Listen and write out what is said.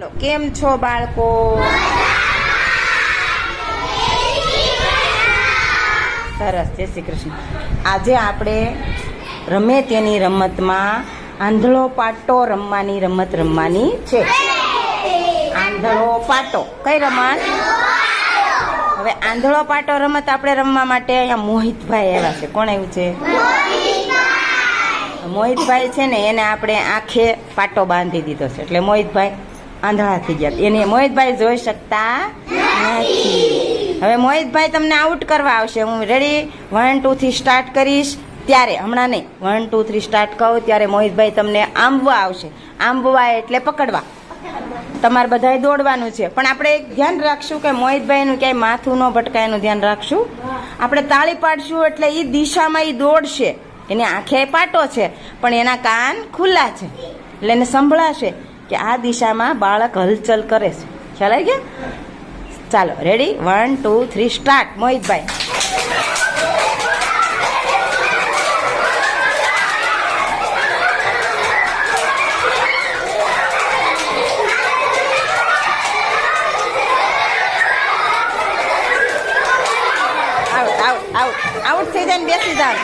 કેમ છો બાળકો? સરસ, જય શ્રી કૃષ્ણ. આજે આપણે રમે તેની રમતમાં આંધળો પાટો રમવાની રમત રમવાની છે. આંધળો પાટો કઈ રમત? હવે આંધળો પાટો રમત આપણે રમવા માટે અહીંયા મોહિતભાઈ આવ્યા છે. કોણ આવ્યું છે? મોહિતભાઈ છે ને, એને આપણે આંખે પાટો બાંધી દીધો છે, એટલે મોહિતભાઈ આંધળા થઈ ગયા. એને મોહિતભાઈ જોઈ શકતા નથી. હવે મોહિતભાઈ તમને આઉટ કરવા આવશે. હું રેડી 1 2 થી સ્ટાર્ટ કરીશ ત્યારે, હમણાં નહીં, 1 2 3 સ્ટાર્ટ કહું ત્યારે મોહિતભાઈ તમને આંબવા આવશે. આંબવા એટલે પકડવા. તમારે બધાએ દોડવાનું છે, પણ આપણે એક ધ્યાન રાખશું કે મોહિતભાઈનું ક્યાંય માથું ન ભટકાય એનું ધ્યાન રાખશું. આપણે તાળી પાડશું એટલે એ દિશામાં એ દોડશે. એની આંખે પાટો છે પણ એના કાન ખુલ્લા છે, એટલે એને સંભળાશે કે આ દિશામાં બાળક હલચલ કરે છે. ખ્યાલ આવી ગયા? ચાલો, ready 1 2 3 start. મોહિતભાઈ out out out out થઈ જાય ને બેસી જાવ.